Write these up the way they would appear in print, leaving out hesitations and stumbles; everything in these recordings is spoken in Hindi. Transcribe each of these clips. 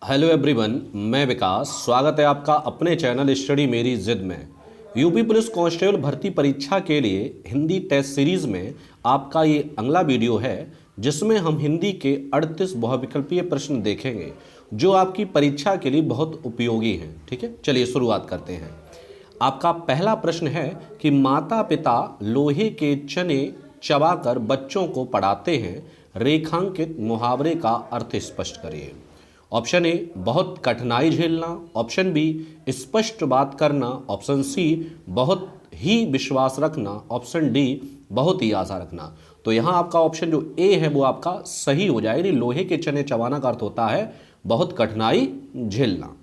हेलो एवरीवन, मैं विकास। स्वागत है आपका अपने चैनल स्टडी मेरी जिद में। यूपी पुलिस कांस्टेबल भर्ती परीक्षा के लिए हिंदी टेस्ट सीरीज में आपका ये अगला वीडियो है, जिसमें हम हिंदी के 38 बहुविकल्पीय प्रश्न देखेंगे जो आपकी परीक्षा के लिए बहुत उपयोगी हैं। ठीक है, चलिए शुरुआत करते हैं। आपका पहला प्रश्न है कि माता पिता लोहे के चने चबाकर बच्चों को पढ़ाते हैं, रेखांकित मुहावरे का अर्थ स्पष्ट करिए। ऑप्शन ए, बहुत कठिनाई झेलना। ऑप्शन बी, स्पष्ट बात करना। ऑप्शन सी, बहुत ही विश्वास रखना। ऑप्शन डी, बहुत ही आशा रखना। तो यहाँ आपका ऑप्शन जो ए है वो आपका सही हो जाएगा। लोहे के चने चबाना का अर्थ होता है बहुत कठिनाई झेलना।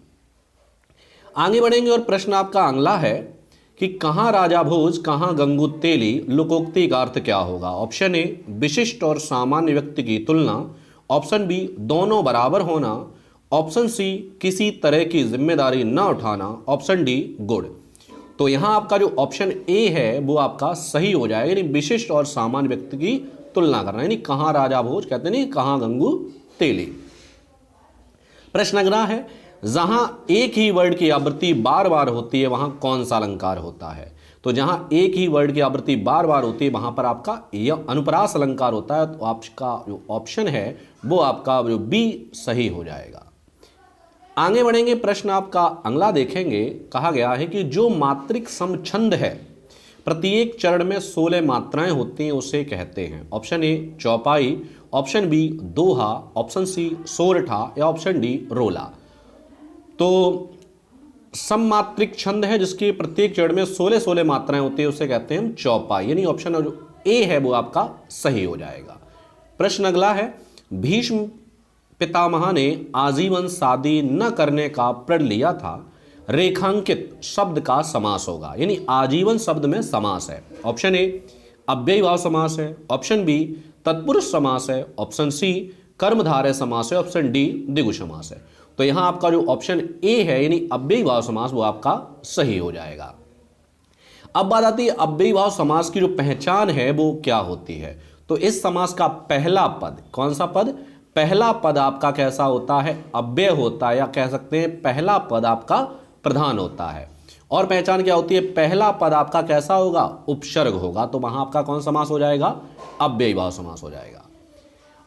आगे बढ़ेंगे और प्रश्न आपका अगला है कि कहाँ राजा भोज कहाँ गंगू तेली, लोकोक्ति का अर्थ क्या होगा। ऑप्शन ए, विशिष्ट और सामान्य व्यक्ति की तुलना। ऑप्शन बी, दोनों बराबर होना। ऑप्शन सी, किसी तरह की जिम्मेदारी न उठाना। ऑप्शन डी, गुड़। तो यहां आपका जो ऑप्शन ए है वो आपका सही हो जाएगा, यानी विशिष्ट और सामान्य व्यक्ति की तुलना करना, यानी कहां राजा भोज कहते नहीं कहां गंगू तेली। प्रश्न अगला है, जहां एक ही वर्ड की आवृत्ति बार बार होती है वहां कौन सा अलंकार होता है। तो जहां एक ही वर्ड की आवृत्ति बार बार होती है वहां पर आपका यह अनुप्रास अलंकार होता है। तो आपका जो ऑप्शन है वो आपका जो बी सही हो जाएगा। आगे बढ़ेंगे, प्रश्न आपका अगला देखेंगे। कहा गया है कि जो मात्रिक समछंद है, प्रत्येक चरण में 16 मात्राएं होती हैं, उसे कहते हैं। ऑप्शन ए, चौपाई। ऑप्शन बी, दोहा। ऑप्शन सी, सोरठा। या ऑप्शन डी, रोला। तो सममात्रिक छंद है जिसके प्रत्येक चरण में 16 मात्राएं होती है, उसे कहते हैं हम चौपाई, यानी ऑप्शन जो ए है वो आपका सही हो जाएगा। प्रश्न अगला है, भीष्म पितामह ने आजीवन शादी न करने का प्रण लिया था, रेखांकित शब्द का समास होगा, यानी आजीवन शब्द में समास है। ऑप्शन ए, अव्ययीभाव समास है। ऑप्शन बी, तत्पुरुष समास है। ऑप्शन सी, कर्मधारय समास है। ऑप्शन डी, द्विगु समास है। तो यहां आपका जो ऑप्शन ए है यानी अव्ययीभाव समास वो आपका सही हो जाएगा। अब बात आती है अव्ययीभाव समास की जो पहचान है वो क्या होती है। तो इस समास का पहला पद, कौन सा पद, पहला पद आपका कैसा होता है, अव्यय होता है, या कह सकते हैं पहला पद आपका प्रधान होता है। और पहचान क्या होती है, पहला पद आपका कैसा होगा, उपसर्ग होगा। तो वहां आपका कौन समास हो जाएगा, अव्ययीभाव समास हो जाएगा।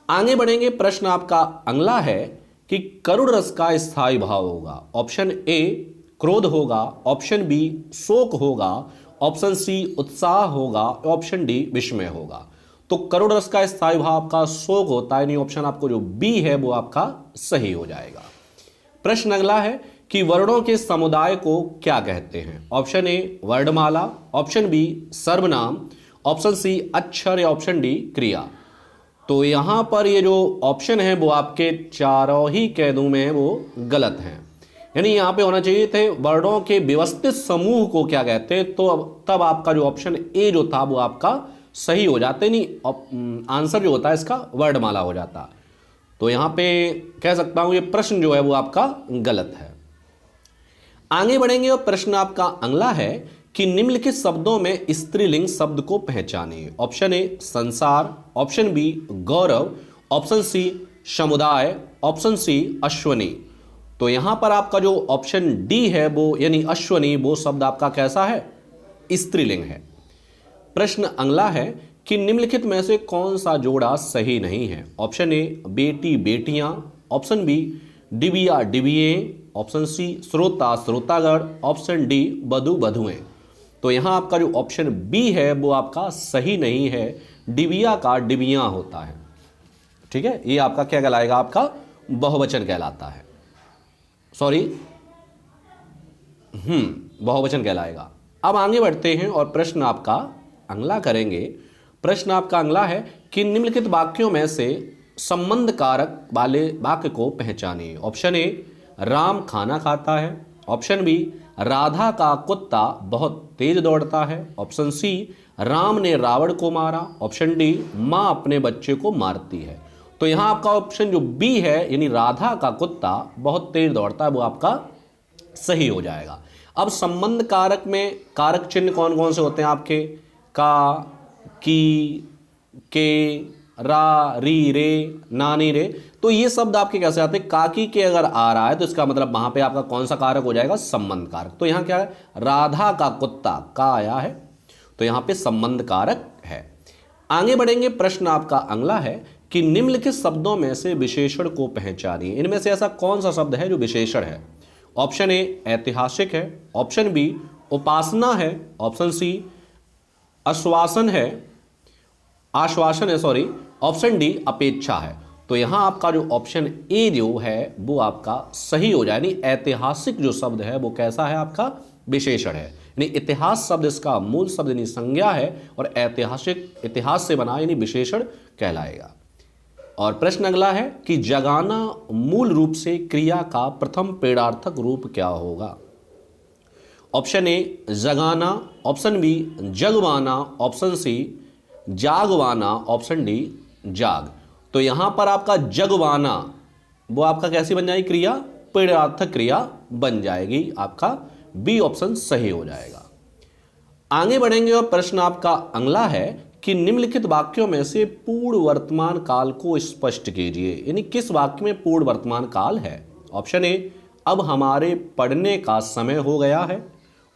आगे बढ़ेंगे, प्रश्न आपका अगला है कि करुण रस का स्थायी भाव होगा। ऑप्शन ए, क्रोध होगा। ऑप्शन बी, शोक होगा। ऑप्शन सी, उत्साह होगा। ऑप्शन डी, विस्मय होगा। तो करुण रस का स्थायी भाव आपका शोक होता है, यानी ऑप्शन आपको जो बी है वो आपका सही हो जाएगा। प्रश्न अगला है कि वर्णों के समुदाय को क्या कहते हैं। ऑप्शन ए, वर्णमाला। ऑप्शन बी, सर्वनाम। ऑप्शन सी, अक्षर। या ऑप्शन डी, क्रिया। तो यहां पर ये जो ऑप्शन है वो आपके चारों ही कैदों में वो गलत हैं, यानी यहां पे होना चाहिए थे वर्णों के व्यवस्थित समूह को क्या कहते हैं। तो तब आपका जो ऑप्शन ए जो था वो आपका सही हो जाते, नहीं आंसर जो होता है इसका वर्णमाला हो जाता। तो यहां पे कह सकता हूं ये प्रश्न जो है वो आपका गलत है। आगे बढ़ेंगे और प्रश्न आपका अगला है कि निम्नलिखित शब्दों में स्त्रीलिंग शब्द को पहचानिए। ऑप्शन ए, संसार। ऑप्शन बी, गौरव। ऑप्शन सी, समुदाय। ऑप्शन सी, अश्वनी। तो यहां पर आपका जो ऑप्शन डी है वो यानी अश्वनी, वो शब्द आपका कैसा है, स्त्रीलिंग है। प्रश्न अगला है कि निम्नलिखित में से कौन सा जोड़ा सही नहीं है। ऑप्शन ए, बेटी बेटियां। ऑप्शन बी, डिबिया डिबिये। ऑप्शन सी, श्रोता श्रोतागण। ऑप्शन डी, बधु बधुएं। तो यहां आपका जो ऑप्शन बी है वो आपका सही नहीं है, डिबिया का डिबिया होता है। ठीक है, ये आपका क्या कहलाएगा, आपका बहुवचन कहलाता है, सॉरी बहुवचन कहलाएगा। अब आगे बढ़ते हैं और प्रश्न आपका अगला करेंगे। प्रश्न आपका अगला है कि निम्नलिखित वाक्यों में से संबंध कारक वाले वाक्य को पहचानिए। ऑप्शन ए, राम खाना खाता है। ऑप्शन बी, राधा का कुत्ता बहुत तेज दौड़ता है। ऑप्शन सी, राम ने रावण को मारा। ऑप्शन डी, मां अपने बच्चे को मारती है। तो यहां आपका ऑप्शन जो बी है यानी राधा का कुत्ता बहुत तेज दौड़ता है वो आपका सही हो जाएगा। अब संबंध कारक में कारक चिन्ह कौन कौन से होते हैं आपके, का, की, के, रा, री, रे, नानी, रे, तो ये शब्द आपके कैसे आते हैं? काकी के अगर आ रहा है तो इसका मतलब वहां पे आपका कौन सा कारक हो जाएगा? संबंध कारक। तो यहां क्या है? राधा का कुत्ता, का आया है तो यहां पे संबंध कारक है। आगे बढ़ेंगे, प्रश्न आपका अगला है कि निम्नलिखित शब्दों में से विशेषण को पहचानिए। इनमें से ऐसा कौन सा शब्द है जो विशेषण है? ऑप्शन ए ऐतिहासिक है, ऑप्शन बी उपासना है, ऑप्शन सी आश्वासन है सॉरी, ऑप्शन डी अपेक्षा है। तो यहां आपका जो ऑप्शन ए जो है वो आपका सही हो जाए, यानी ऐतिहासिक जो शब्द है वो कैसा है? आपका विशेषण है। यानी इतिहास शब्द इसका मूल शब्द यानी संज्ञा है और ऐतिहासिक इतिहास से बना यानी विशेषण कहलाएगा। और प्रश्न अगला है कि जगाना मूल रूप से क्रिया का प्रथम पेड़ार्थक रूप क्या होगा? ऑप्शन ए जगाना, ऑप्शन बी जगवाना, ऑप्शन सी जागवाना, ऑप्शन डी जाग। तो यहां पर आपका जगवाना वो आपका कैसी बन जाएगी? क्रिया, पेड़ार्थक क्रिया बन जाएगी। आपका बी ऑप्शन सही हो जाएगा। आगे बढ़ेंगे और प्रश्न आपका अगला है कि निम्नलिखित वाक्यों में से पूर्ण वर्तमान काल को स्पष्ट कीजिए। यानी किस वाक्य में पूर्ण वर्तमान काल है? ऑप्शन ए अब हमारे पढ़ने का समय हो गया है,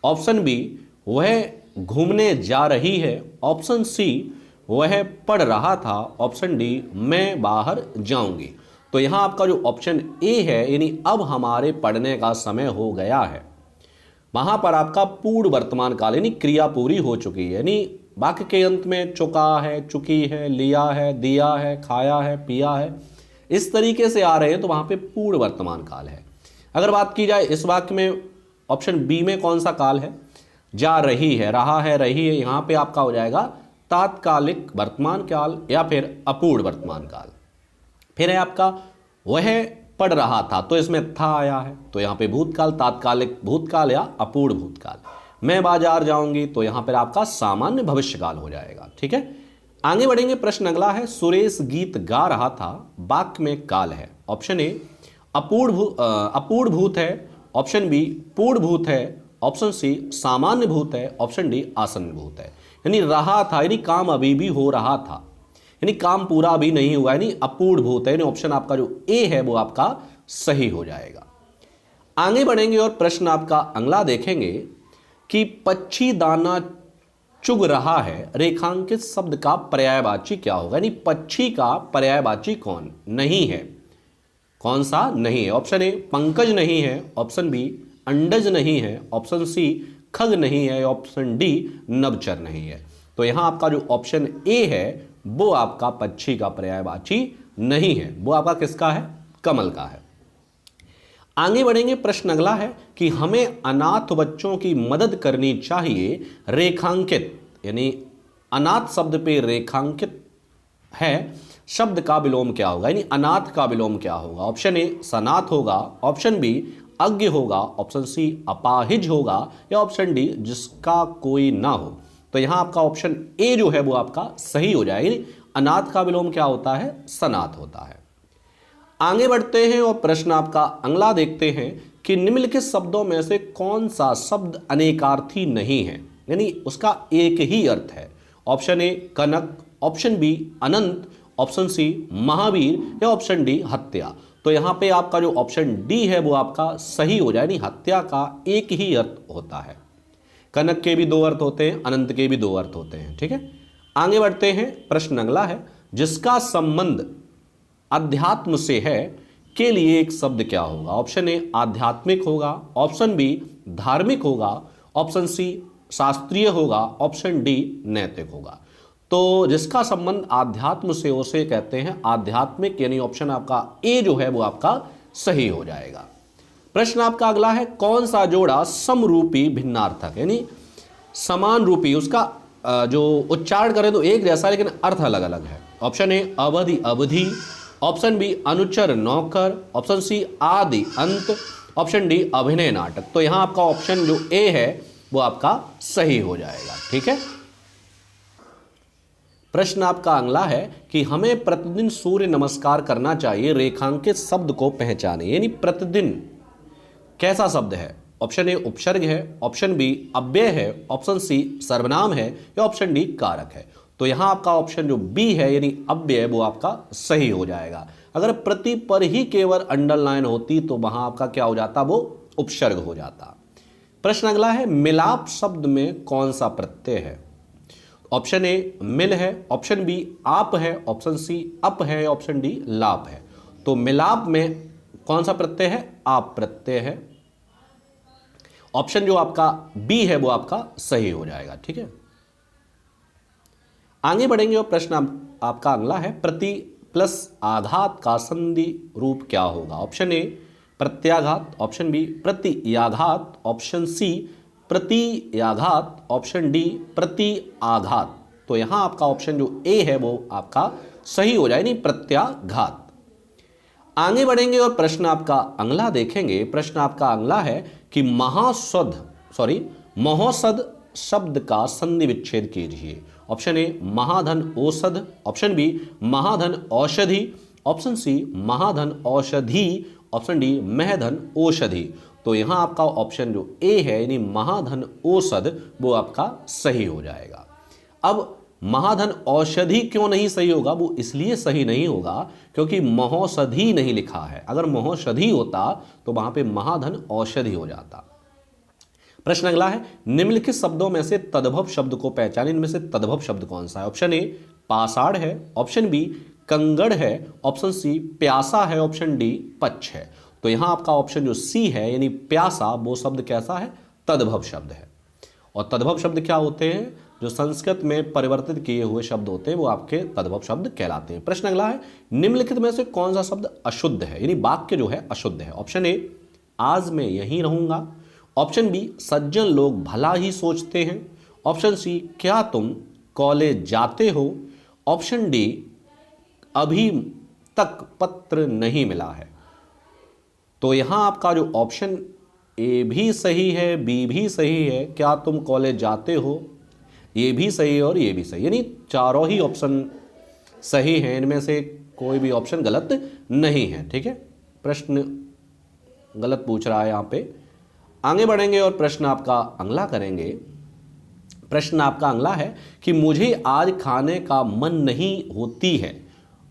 ऑप्शन बी वह घूमने जा रही है, ऑप्शन सी वह पढ़ रहा था, ऑप्शन डी मैं बाहर जाऊंगी। तो यहां आपका जो ऑप्शन ए है यानी अब हमारे पढ़ने का समय हो गया है, वहां पर आपका पूर्ण वर्तमान काल यानी क्रिया पूरी हो चुकी है। यानी वाक्य के अंत में चुका है, चुकी है, लिया है, दिया है, खाया है, पिया है, इस तरीके से आ रहे हैं तो वहां पे पूर्ण वर्तमान काल है। अगर बात की जाए इस वाक्य में ऑप्शन बी में कौन सा काल है? जा रही है, रहा है, रही है, यहां पे आपका हो जाएगा तात्कालिक वर्तमान काल या फिर अपूर्ण वर्तमान काल। फिर है आपका वह पढ़ रहा था, तो इसमें था आया है तो यहां पे भूतकाल, तात्कालिक भूतकाल या अपूर्ण भूतकाल। मैं बाजार जाऊंगी तो यहां पर आपका सामान्य भविष्यकाल हो जाएगा। ठीक है, आगे बढ़ेंगे, प्रश्न अगला है सुरेश गीत गा रहा था, वाक्य में काल है। ऑप्शन ए अपूर्ण भूत है, ऑप्शन बी पूर्ण भूत है, ऑप्शन सी सामान्य भूत है, ऑप्शन डी आसन्न भूत है। यानी रहा था यानी काम अभी भी हो रहा था, यानी काम पूरा अभी नहीं हुआ, यानी अपूर्ण भूत है। यानी ऑप्शन आपका जो ए है वो आपका सही हो जाएगा। आगे बढ़ेंगे और प्रश्न आपका अगला देखेंगे कि पक्षी दाना चुग रहा है, रेखांकित शब्द का पर्यायवाची क्या होगा? यानी पक्षी का पर्यायवाची कौन नहीं है? कौन सा नहीं है? ऑप्शन ए पंकज नहीं है, ऑप्शन बी अंडज नहीं है, ऑप्शन सी खग नहीं है, ऑप्शन डी नभचर नहीं है। तो यहां आपका जो ऑप्शन ए है वो आपका पक्षी का पर्यायवाची नहीं है, वो आपका किसका है? कमल का है। आगे बढ़ेंगे, प्रश्न अगला है कि हमें अनाथ बच्चों की मदद करनी चाहिए, रेखांकित यानी अनाथ शब्द पे रेखांकित है शब्द का विलोम क्या होगा? यानी अनाथ का विलोम क्या होगा? ऑप्शन ए सनाथ होगा, ऑप्शन बी अज्ञ होगा, ऑप्शन सी अपाहिज होगा या ऑप्शन डी जिसका कोई ना हो। तो यहां आपका ऑप्शन ए जो है वो आपका सही हो जाएगा। यानी अनाथ का विलोम क्या होता है? सनाथ होता है। आगे बढ़ते हैं और प्रश्न आपका अगला देखते हैं कि निम्नलिखित शब्दों में से कौन सा शब्द अनेकार्थी नहीं है, यानी उसका एक ही अर्थ है? ऑप्शन ए कनक, ऑप्शन बी अनंत, ऑप्शन सी महावीर या ऑप्शन डी हत्या। तो यहां पे आपका जो ऑप्शन डी है वो आपका सही हो जाए, यानी हत्या का एक ही अर्थ होता है। कनक के भी दो अर्थ होते हैं, अनंत के भी दो अर्थ होते हैं। ठीक है, आगे बढ़ते हैं, प्रश्न अगला है जिसका संबंध अध्यात्म से है के लिए एक शब्द क्या होगा? ऑप्शन ए आध्यात्मिक होगा, ऑप्शन बी धार्मिक होगा, ऑप्शन सी शास्त्रीय होगा, ऑप्शन डी नैतिक होगा। तो जिसका संबंध आध्यात्म से उसे कहते हैं आध्यात्मिक, यानी ऑप्शन आपका ए जो है वो आपका सही हो जाएगा। प्रश्न आपका अगला है कौन सा जोड़ा समरूपी भिन्नार्थक यानी समान रूपी, उसका जो उच्चारण करें तो एक जैसा लेकिन अर्थ अलग अलग है। ऑप्शन ए अवधि अवधि, ऑप्शन बी अनुचर नौकर, ऑप्शन सी आदि अंत, ऑप्शन डी अभिनय नाटक। तो यहां आपका ऑप्शन जो ए है वो आपका सही हो जाएगा। ठीक है, प्रश्न आपका अगला है कि हमें प्रतिदिन सूर्य नमस्कार करना चाहिए, रेखांकित शब्द को पहचाने। यानी प्रतिदिन कैसा शब्द है? ऑप्शन ए उपसर्ग है, ऑप्शन बी अव्यय है, ऑप्शन सी सर्वनाम है या ऑप्शन डी कारक है। तो यहां आपका ऑप्शन जो बी है यानी अव्यय वो आपका सही हो जाएगा। अगर प्रति पर ही केवल अंडरलाइन होती तो वहां आपका क्या हो जाता, वो उपसर्ग हो जाता। प्रश्न अगला है, मिलाप शब्द में कौन सा प्रत्यय है? ऑप्शन ए मिल है, ऑप्शन बी आप है, ऑप्शन सी अप है, ऑप्शन डी लाप है। तो मिलाप में कौन सा प्रत्यय है? आप प्रत्यय है। ऑप्शन जो आपका बी है वो आपका सही हो जाएगा। ठीक है, आगे बढ़ेंगे और प्रश्न आपका अगला है, प्रति प्लस आघात का संधि रूप क्या होगा? ऑप्शन ए प्रत्याघात, ऑप्शन बी प्रतियाघात, ऑप्शन सी प्रतियाघात, ऑप्शन डी प्रति आघात। तो यहां आपका ऑप्शन जो ए है वो आपका सही हो जाए, नहीं प्रत्याघात। आगे बढ़ेंगे और प्रश्न आपका अगला देखेंगे। प्रश्न आपका अगला है कि महोषध शब्द का संधि विच्छेद कीजिए। ऑप्शन ए महाधन औषध, ऑप्शन बी महाधन औषधि, ऑप्शन सी महाधन औषधि, ऑप्शन डी महधन औषधि। तो यहां आपका ऑप्शन जो ए है यानी महाधन औषध वो आपका सही हो जाएगा। अब महाधन औषधि क्यों नहीं सही होगा? वो इसलिए सही नहीं होगा क्योंकि महोषधि नहीं लिखा है। अगर महोषधि होता तो वहां पे महाधन औषधि हो जाता। प्रश्न अगला है, निम्नलिखित शब्दों में से तद्भव शब्द को पहचानें। इनमें से तद्भव शब्द कौन सा है? ऑप्शन ए पाषाण है, ऑप्शन बी कंगड़ है, ऑप्शन सी प्यासा है, ऑप्शन डी पच्छ है। तो यहां आपका ऑप्शन जो सी है यानी प्यासा वो शब्द कैसा है? तद्भव शब्द है। और तद्भव शब्द क्या होते हैं? जो संस्कृत में परिवर्तित किए हुए शब्द होते हैं वो आपके तद्भव शब्द कहलाते हैं। प्रश्न अगला है, निम्नलिखित में से कौन सा शब्द अशुद्ध है यानी वाक्य जो है अशुद्ध है? ऑप्शन ए आज मैं यहीं रहूंगा, ऑप्शन बी सज्जन लोग भला ही सोचते हैं, ऑप्शन सी क्या तुम कॉलेज जाते हो, ऑप्शन डी अभी तक पत्र नहीं मिला है। तो यहां आपका जो ऑप्शन ए भी सही है, बी भी सही है, क्या तुम कॉलेज जाते हो ये भी सही है और ये भी सही, यानी चारों ही ऑप्शन सही हैं। इनमें से कोई भी ऑप्शन गलत नहीं है। ठीक है, प्रश्न गलत पूछ रहा है यहां पे। आगे बढ़ेंगे और प्रश्न आपका अगला करेंगे। प्रश्न आपका अगला है कि मुझे आज खाने का मन नहीं होती है।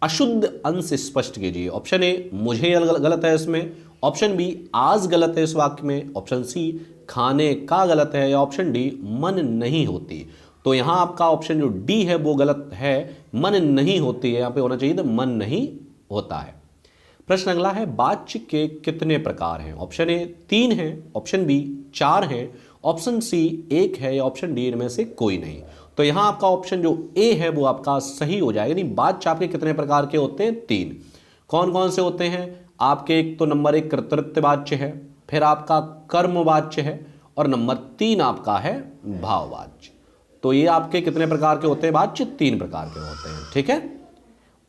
अशुद्ध अंश स्पष्ट कीजिए। ऑप्शन ए मुझे गलत है इसमें, ऑप्शन बी आज गलत है इस वाक्य में, ऑप्शन सी खाने का गलत है, या ऑप्शन डी मन नहीं होती। तो यहां आपका ऑप्शन जो डी है वो गलत है, मन नहीं होती है, यहां पे होना चाहिए तो मन नहीं होता है। प्रश्न अगला है, वाच्य के कितने प्रकार हैं? ऑप्शन ए 3 है, ऑप्शन बी 4 है, ऑप्शन सी 1 है, या ऑप्शन डी इनमें से कोई नहीं। तो यहां आपका ऑप्शन जो ए है वो आपका सही हो जाएगा। यानी वाच्य आपके कितने प्रकार के होते हैं? 3। कौन कौन से होते हैं आपके? एक तो नंबर 1 कर्तृत्व वाच्य है, फिर आपका कर्म वाच्य है, और नंबर 3 आपका है भाववाच्य। तो ये आपके कितने प्रकार के होते हैं? वाच्य 3 प्रकार के होते हैं। ठीक है,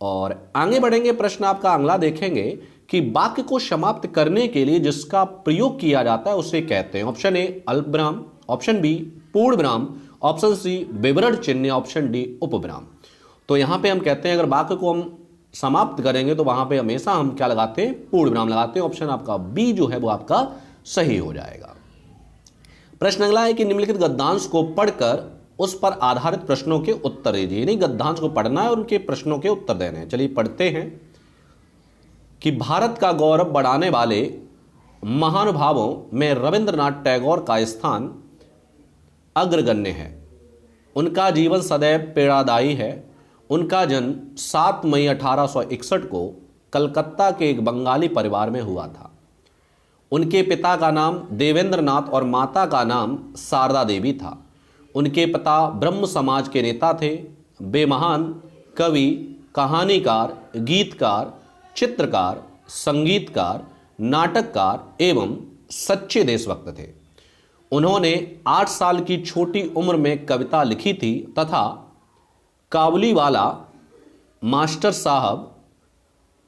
और आगे बढ़ेंगे। प्रश्न आपका अगला देखेंगे कि वाक्य को समाप्त करने के लिए जिसका प्रयोग किया जाता है उसे कहते हैं। ऑप्शन ए अल्पविराम, ऑप्शन बी पूर्ण विराम, ऑप्शन सी विवरण चिन्ह, ऑप्शन डी उपविराम। तो यहां पे हम कहते हैं अगर वाक्य को हम समाप्त करेंगे तो वहां पे हमेशा हम क्या लगाते हैं? पूर्ण विराम लगाते हैं। ऑप्शन आपका बी जो है वो आपका सही हो जाएगा। प्रश्न अगला है कि निम्नलिखित गद्यांश को पढ़कर उस पर आधारित प्रश्नों के उत्तर दीजिए। नहीं, गद्यांश को पढ़ना है और उनके प्रश्नों के उत्तर देने हैं। चलिए पढ़ते हैं कि भारत का गौरव बढ़ाने वाले महानुभावों में रविंद्रनाथ टैगोर का स्थान अग्रगण्य है। उनका जीवन सदैव पीड़ादायी है। उनका जन्म 7 मई 1861 को कलकत्ता के एक बंगाली परिवार में हुआ था। उनके पिता का नाम देवेंद्रनाथ और माता का नाम शारदा देवी था। उनके पिता ब्रह्म समाज के नेता थे। वे महान कवि, कहानीकार, गीतकार, चित्रकार, संगीतकार, नाटककार एवं सच्चे देशभक्त थे। उन्होंने 8 साल की छोटी उम्र में कविता लिखी थी तथा काबुलीवाला, मास्टर साहब,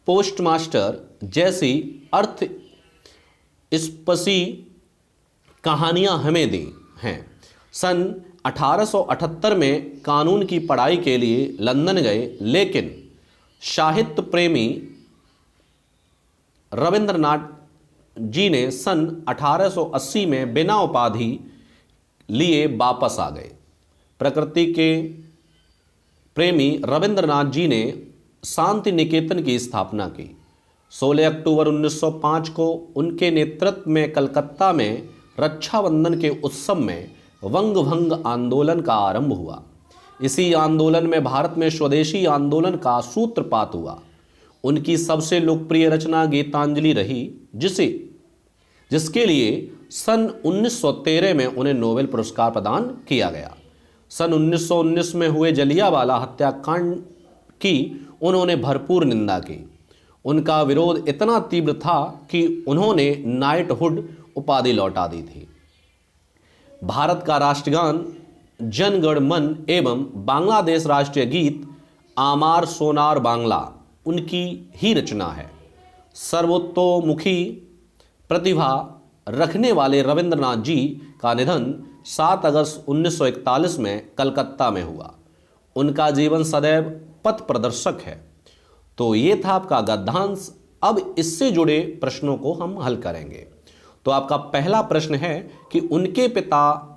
पोस्टमास्टर जैसी अर्थ स्पर्शी कहानियां हमें दी हैं। सन 1878 में कानून की पढ़ाई के लिए लंदन गए, लेकिन साहित्य प्रेमी रविंद्रनाथ जी ने सन 1880 में बिना उपाधि लिए वापस आ गए। प्रकृति के प्रेमी रविंद्रनाथ जी ने शांति निकेतन की स्थापना की। 16 अक्टूबर 1905 को उनके नेतृत्व में कलकत्ता में रक्षाबंधन के उत्सव में वंग भंग आंदोलन का आरंभ हुआ। इसी आंदोलन में भारत में स्वदेशी आंदोलन का सूत्रपात हुआ। उनकी सबसे लोकप्रिय रचना गीतांजलि रही, जिसके लिए सन 1913 में उन्हें नोबेल पुरस्कार प्रदान किया गया। सन 1919 में हुए जलियांवाला हत्याकांड की उन्होंने भरपूर निंदा की। उनका विरोध इतना तीव्र था कि उन्होंने नाइटहुड उपाधि लौटा दी थी। भारत का राष्ट्रगान जन गण मन एवं बांग्लादेश राष्ट्रीय गीत आमार सोनार बांग्ला उनकी ही रचना है। सर्वतोमुखी प्रतिभा रखने वाले रविंद्रनाथ जी का निधन 7 अगस्त 1941 में कलकत्ता में हुआ। उनका जीवन सदैव पथ प्रदर्शक है। तो ये था आपका गद्यांश। अब इससे जुड़े प्रश्नों को हम हल करेंगे। तो आपका पहला प्रश्न है कि उनके पिता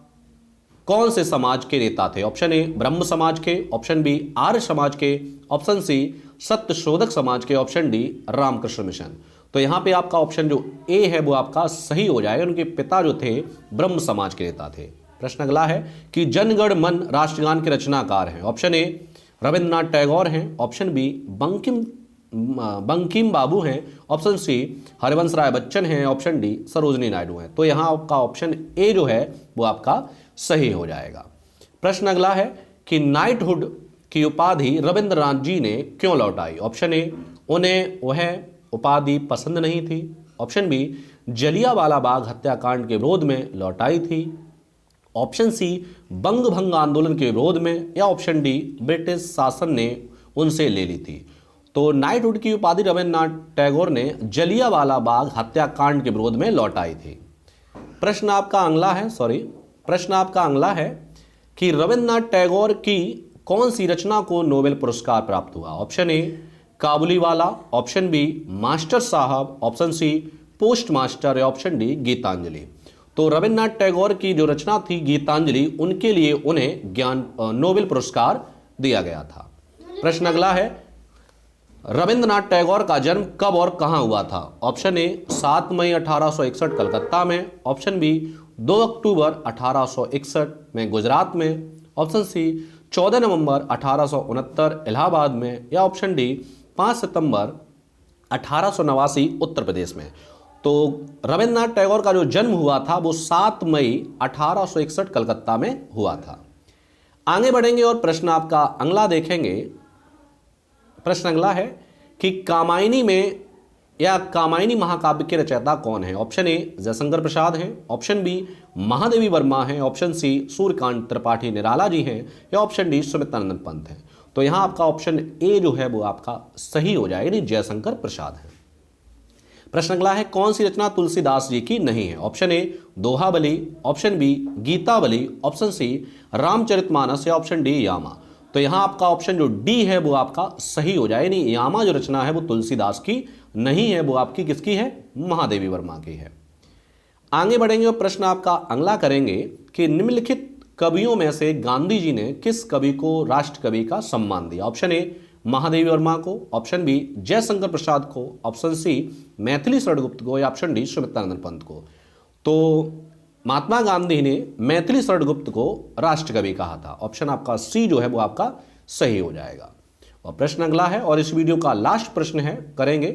कौन से समाज के नेता थे? ऑप्शन ए ब्रह्म समाज के, ऑप्शन बी आर्य समाज के, ऑप्शन सी सत्यशोधक समाज के, ऑप्शन डी रामकृष्ण मिशन। तो यहां पे आपका ऑप्शन जो ए है वो आपका सही हो जाएगा। उनके पिता जो थे ब्रह्म समाज के नेता थे। प्रश्न अगला है कि जनगण मन राष्ट्रगान के रचनाकार हैं। ऑप्शन ए रविंद्रनाथ टैगोर हैं, ऑप्शन बी बंकिम बाबू हैं, ऑप्शन सी हरिवंश राय बच्चन हैं, ऑप्शन डी सरोजनी नायडू हैं। तो यहां आपका ऑप्शन ए जो है वो आपका सही हो जाएगा। प्रश्न अगला है कि नाइटहुड की उपाधि रविंद्रनाथ जी ने क्यों लौटाई? ऑप्शन ए उन्हें वह उपाधि पसंद नहीं थी, ऑप्शन बी जलियांवाला बाग हत्याकांड के विरोध में लौटाई थी, ऑप्शन सी बंग भंग आंदोलन के विरोध में, या ऑप्शन डी ब्रिटिश शासन ने उनसे ले ली थी। तो नाइटहुड की उपाधि रविंद्रनाथ टैगोर ने जलियांवाला बाग हत्याकांड के विरोध में लौटाई थी। प्रश्न आपका अगला है कि रविंद्रनाथ टैगोर की कौन सी रचना को नोबेल पुरस्कार प्राप्त हुआ? Option A Kabuliwala, option B master Sahab, option C postmaster, या ऑप्शन डी गीतांजलि। तो रविंद्रनाथ टैगोर की जो रचना थी गीतांजलि, उनके लिए उन्हें नोबेल पुरस्कार दिया गया था। प्रश्न अगला है रविंद्रनाथ टैगोर का जन्म कब और कहां हुआ था? ऑप्शन ए 7 मई 1861 कलकत्ता में, ऑप्शन बी 2 अक्टूबर 1861 में गुजरात में, ऑप्शन सी 14 नवंबर 1869 इलाहाबाद में, या ऑप्शन डी 5 सितंबर 1889 उत्तर प्रदेश में। तो रविंद्रनाथ टैगोर का जो जन्म हुआ था वो 7 मई 1861 कलकत्ता में हुआ था। आगे बढ़ेंगे और प्रश्न आपका अगला देखेंगे। प्रश्न अगला है कि कामायनी महाकाव्य के रचयिता कौन है? ऑप्शन ए जयशंकर प्रसाद हैं, ऑप्शन बी महादेवी वर्मा हैं, ऑप्शन सी सूर्यकांत त्रिपाठी निराला जी हैं, या ऑप्शन डी सुमित्रानंद पंत हैं। तो यहां आपका ऑप्शन ए जो है वो आपका सही हो जाएगा, यानी जयशंकर प्रसाद है। प्रश्न अगला है कौन सी रचना तुलसीदास जी की नहीं है? Option A Dohavali, option B Gitavali, option C Ramcharitmanas, या ऑप्शन डी यामा। तो यहां आपका ऑप्शन जो डी है वो आपका सही हो जाए, यानी यामा जो रचना है वो तुलसीदास की नहीं है, वो आपकी किसकी है? महादेवी वर्मा की है। आगे बढ़ेंगे और प्रश्न आपका अगला करेंगे कि निम्नलिखित कवियों में से गांधी जी ने किस कवि को राष्ट्र कवि का सम्मान दिया? ऑप्शन ए महादेवी वर्मा को, ऑप्शन बी जयशंकर प्रसाद को, ऑप्शन सी मैथिली शरणगुप्त को, या ऑप्शन डी सुमित्रानंद पंत को। तो महात्मा गांधी ने मैथिली शरणगुप्त को राष्ट्र कवि कहा था। ऑप्शन आपका सी जो है वो आपका सही हो जाएगा। और प्रश्न अगला है और इस वीडियो का लास्ट प्रश्न है करेंगे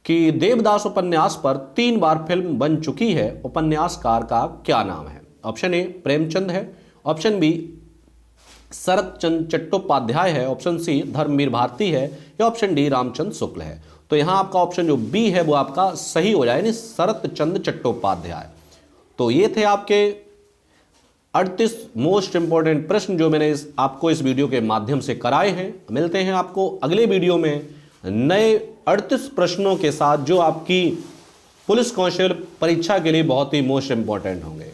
कि देवदास उपन्यास पर 3 बार फिल्म बन चुकी है, उपन्यासकार का क्या नाम है? ऑप्शन ए प्रेमचंद है, ऑप्शन बी शरत चंद्र चट्टोपाध्याय है, ऑप्शन सी धर्मवीर भारती है, या ऑप्शन डी रामचंद्र शुक्ल है। तो यहां आपका ऑप्शन जो बी है वो आपका सही हो जाए, यानी शरत चंद्र चट्टोपाध्याय। तो ये थे आपके 38 मोस्ट इंपॉर्टेंट प्रश्न जो मैंने आपको इस वीडियो के माध्यम से कराए हैं। मिलते हैं आपको अगले वीडियो में नए 38 प्रश्नों के साथ जो आपकी पुलिस कांस्टेबल परीक्षा के लिए बहुत ही मोस्ट इंपॉर्टेंट होंगे।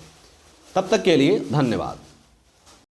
तब तक के लिए धन्यवाद।